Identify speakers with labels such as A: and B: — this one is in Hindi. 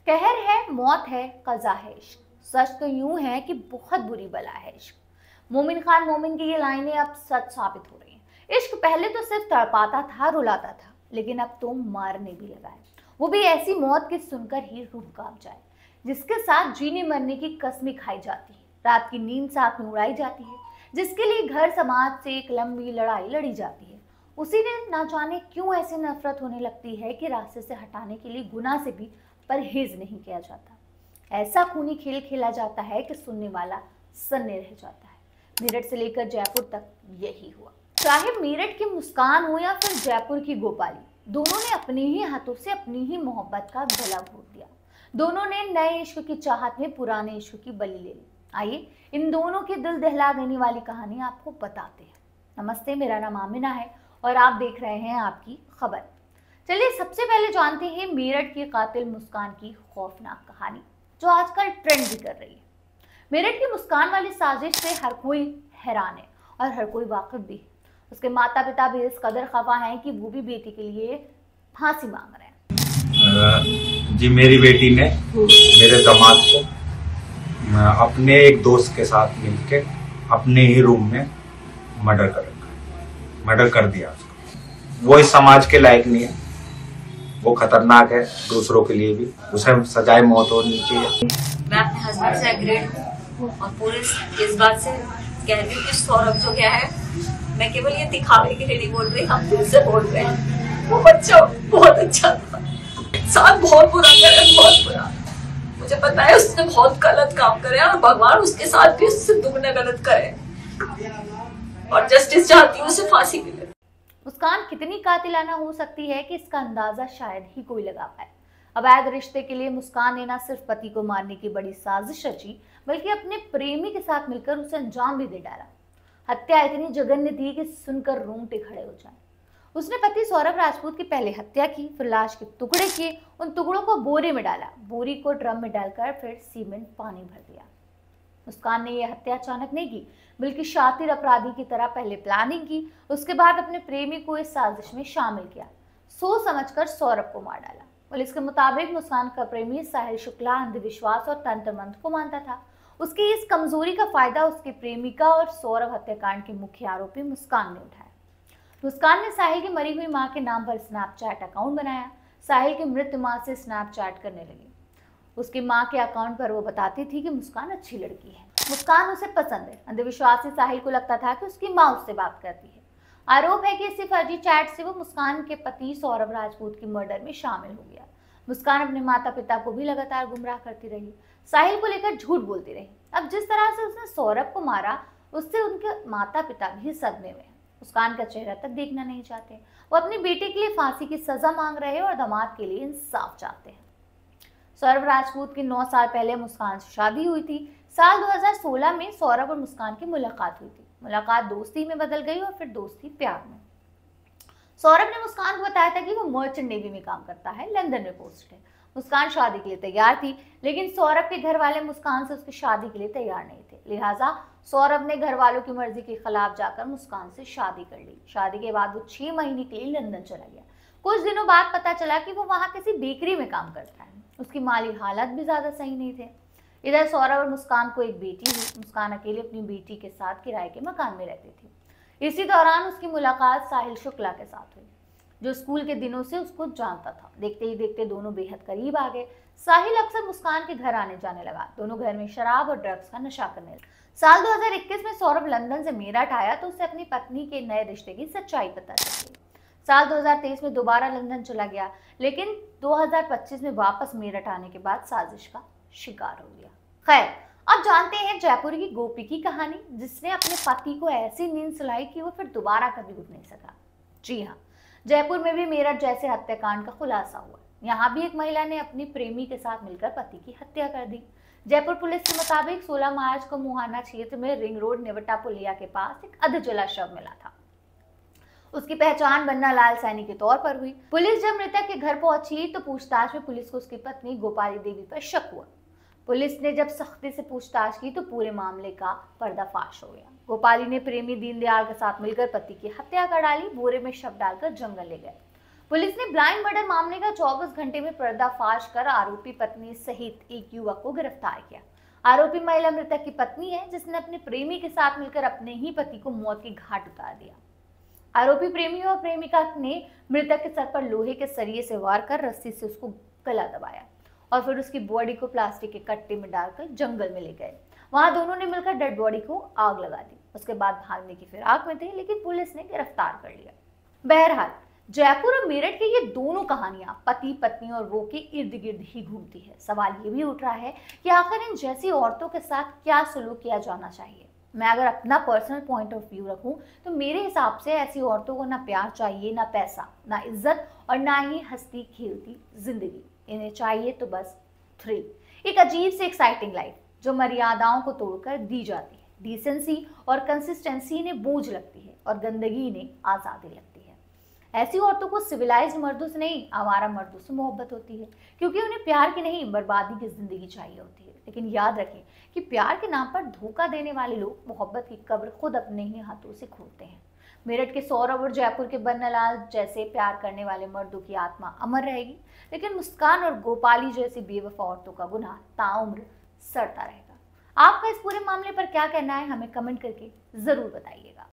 A: कहर है, मौत है, कज़ा है इश्क। सच तो यूं है कि बहुत बुरी बला है इश्क। मोमिन खान मोमिन की ये लाइनें अब सच साबित हो रही हैं। इश्क पहले तो सिर्फ तड़पाता था, रुलाता था, लेकिन अब तो मारने भी लगा है। वो भी ऐसी मौत की सुनकर ही रूह कांप जाए, जिसके साथ जीने मरने की कसमें खाई जाती है, रात की नींद साथ में उड़ाई जाती है, जिसके लिए घर समाज से एक लंबी लड़ाई लड़ी जाती है। उसी ने ना जाने क्यों ऐसी नफरत होने लगती है कि रास्ते से हटाने के लिए गुनाह से भी परहेज नहीं किया जाता। ऐसा खूनी खेल खेला जाता है कि सुनने वाला सन्ने रह जाता है। मेरठ से लेकर जयपुर तक यही हुआ। चाहे मेरठ की मुस्कान हो या फिर जयपुर की गोपाली, दोनों ने अपने ही हाथों से अपनी ही मोहब्बत का गला घोट दिया। दोनों ने नए इश्क की चाहत में पुराने इश्क की बलि ले ली। आइए इन दोनों की दिल दहला देने वाली कहानी आपको बताते हैं। नमस्ते, मेरा नाम आमिना है और आप देख रहे हैं आपकी खबर। चलिए सबसे पहले जानते हैं मेरठ की कातिल मुस्कान की खौफनाक कहानी, जो आजकल ट्रेंड भी कर रही है। मेरठ की मुस्कान वाली साजिश से हर कोई हैरान है और हर कोई वाकिफ भी है। उसके माता पिता भी इस कदर खफा हैं कि वो भी बेटी के लिए फांसी मांग रहे हैं।
B: जी, मेरी बेटी ने मेरे दामाद को अपने एक दोस्त के साथ मिलके अपने ही रूम में मर्डर कर दिया उसको। वो इस समाज के लायक नहीं है, वो खतरनाक है दूसरों के लिए भी, उसे सजाए मौत होनी चाहिए।
C: मैं अपने हस्बैंड से एग्रीड हूँ और पूरे इस बात से कह रही हूँ कि सौरभ जो क्या है, मैं केवल ये दिखावे के लिए नहीं बोल रही, हम दिल से बोल रहे हैं। वो बच्चा बहुत अच्छा था, इंसान बहुत बुरा करे, बहुत बुरा। मुझे पता है उसने बहुत गलत काम करे और भगवान उसके साथ भी उससे दुगना गलत करे और जस्टिस चाहती हूँ उसे फांसी मिले।
A: मुस्कान कितनी कातिलाना हो सकती है कि इसका अंदाजा शायद ही कोई लगा पाए। अवैध रिश्ते के लिए मुस्कान ने न सिर्फ पति को मारने की बड़ी साजिश रची, बल्कि अपने प्रेमी के साथ मिलकर उसे अंजाम भी दे डाला। हत्या इतनी जघन्य थी कि सुनकर रोंगटे खड़े हो जाएं। उसने पति सौरभ राजपूत की पहले हत्या की, फिर लाश के टुकड़े किए, उन टुकड़ों को बोरे में डाला, बोरी को ड्रम में डालकर फिर सीमेंट पानी भर दिया। मुस्कान ने यह हत्या अचानक नहीं की, बल्कि शातिर अपराधी की तरह पहले प्लानिंग की, उसके बाद अपने प्रेमी को इस साजिश में शामिल किया। सोच समझकर सौरभ को मार डाला। पुलिस के मुताबिक मुस्कान का प्रेमी साहिल शुक्ला अंधविश्वास और तंत्र मंत्र को मानता था। उसकी इस कमजोरी का फायदा उसके प्रेमिका और सौरभ हत्याकांड के मुख्य आरोपी मुस्कान ने उठाया। मुस्कान ने साहिल की मरी हुई मां के नाम पर स्नैपचैट अकाउंट बनाया। साहिल की मृत मां से स्नैपचैट करने लगी। उसकी मां के अकाउंट पर वो बताती थी कि मुस्कान अच्छी लड़की है, मुस्कान उसे पसंद है। अंधविश्वासी साहिल को लगता था कि उसकी मां उससे बात करती है। आरोप है कि इसी फर्जी चैट से वो मुस्कान के पति सौरभ राजपूत की मर्डर में शामिल हो गया। मुस्कान अपने माता पिता को भी लगातार गुमराह करती रही, साहिल को लेकर झूठ बोलती रही। अब जिस तरह से उसने सौरभ को मारा, उससे उनके माता पिता भी सदमे में। मुस्कान का चेहरा तक देखना नहीं चाहते। वो अपनी बेटी के लिए फांसी की सजा मांग रहे हैं और दामाद के लिए इंसाफ चाहते हैं। सौरभ राजपूत की 9 साल पहले मुस्कान से शादी हुई थी। साल 2016 में सौरभ और मुस्कान की मुलाकात हुई थी। मुलाकात दोस्ती में बदल गई और फिर दोस्ती प्यार में। सौरभ ने मुस्कान को बताया था कि वो मर्चेंट नेवी में काम करता है, लंदन में पोस्टेड है। मुस्कान शादी के लिए तैयार थी, लेकिन सौरभ के घर वाले मुस्कान से उसकी शादी के लिए तैयार नहीं थे। लिहाजा सौरभ ने घर वालों की मर्जी के खिलाफ जाकर मुस्कान से शादी कर ली। शादी के बाद वो 6 महीने के लिए लंदन चला गया। कुछ दिनों बाद पता चला कि वो वहां किसी बेकरी में काम करता है। उसकी माली हालत भी ज्यादा सही नहीं थे। इधर सौरभ और मुस्कान को एक बेटी हुई। मुस्कान अकेले अपनी बेटी के साथ किराए के मकान में रहती थी। इसी दौरान उसकी मुलाकात साहिल शुक्ला के साथ हुई, जो स्कूल के दिनों से उसको जानता था। देखते ही देखते दोनों बेहद करीब आ गए। साहिल अक्सर मुस्कान के घर आने जाने लगा। दोनों घर में शराब और ड्रग्स का नशा करने लगे। साल 2021 में सौरभ लंदन से मेरठ आया तो उसे अपनी पत्नी के नए रिश्ते की सच्चाई पता चली। साल 2023 में दोबारा लंदन चला गया, लेकिन 2025 में वापस मेरठ आने के बाद साजिश का शिकार हो गया। खैर, अब जानते हैं जयपुर की गोपी की कहानी, जिसने अपने पति को ऐसी नींद सुलाई कि वो फिर दोबारा कभी उठ नहीं सका। जी हाँ, जयपुर में भी मेरठ जैसे हत्याकांड का खुलासा हुआ। यहाँ भी एक महिला ने अपनी प्रेमी के साथ मिलकर पति की हत्या कर दी। जयपुर पुलिस के मुताबिक 16 मार्च को मुहाना क्षेत्र में रिंग रोड नेवटा पुलिया के पास एक अधजला शव मिला था। उसकी पहचान बन्ना लाल सैनी के तौर पर हुई। पुलिस जब मृतक के घर पहुंची तो पूछताछ में पुलिस को उसकी पत्नी गोपाली देवी पर शक हुआ। पुलिस ने जब सख्ती से पूछताछ की तो पूरे मामले का पर्दाफाश हो गया। गोपाली ने प्रेमी दीनदयाल के साथ मिलकर पति की हत्या कर डाली, बोरे में शव डालकर जंगल ले गए। पुलिस ने ब्लाइंड मर्डर मामले का 24 घंटे में पर्दाफाश कर आरोपी पत्नी सहित एक युवक को गिरफ्तार किया। आरोपी महिला मृतक की पत्नी है, जिसने अपने प्रेमी के साथ मिलकर अपने ही पति को मौत के घाट उतार दिया। आरोपी प्रेमी और प्रेमिका ने मृतक के सर पर लोहे के सरिये से वार कर रस्सी से उसको गला दबाया और फिर उसकी बॉडी को प्लास्टिक के कट्टे में डालकर जंगल में ले गए। वहां दोनों ने मिलकर डेड बॉडी को आग लगा दी। उसके बाद भागने की फिराक में थे, लेकिन पुलिस ने गिरफ्तार कर लिया। बहरहाल जयपुर और मेरठ की ये दोनों कहानियां पति पत्नी और वो के इर्द गिर्द ही घूमती है। सवाल ये भी उठ रहा है कि आखिर इन जैसी औरतों के साथ क्या सलूक किया जाना चाहिए। मैं अगर अपना पर्सनल पॉइंट ऑफ व्यू रखूं तो मेरे हिसाब से ऐसी औरतों को ना प्यार चाहिए, ना पैसा, ना इज्जत और ना ही हंसती खेलती जिंदगी। इन्हें चाहिए तो बस थ्रिल, एक अजीब से एक्साइटिंग लाइफ जो मर्यादाओं को तोड़कर दी जाती है। डिसेंसी और कंसिस्टेंसी इन्हें बोझ लगती है और गंदगी इन्हें आज़ादी लगती है। ऐसी औरतों को सिविलाइज्ड मर्दों से नहीं, आवारा मर्दों से मोहब्बत होती है, क्योंकि उन्हें प्यार की नहीं बर्बादी की जिंदगी चाहिए होती है। लेकिन याद रखें कि प्यार के नाम पर धोखा देने वाले लोग मोहब्बत की कब्र खुद अपने ही हाथों से खोदते हैं। मेरठ के सौरभ और जयपुर के बन्नालाल जैसे प्यार करने वाले मर्दों की आत्मा अमर रहेगी, लेकिन मुस्कान और गोपाली जैसी बेवफा औरतों का गुनाह ताउम्र सड़ता रहेगा। आपका इस पूरे मामले पर क्या कहना है, हमें कमेंट करके जरूर बताइएगा।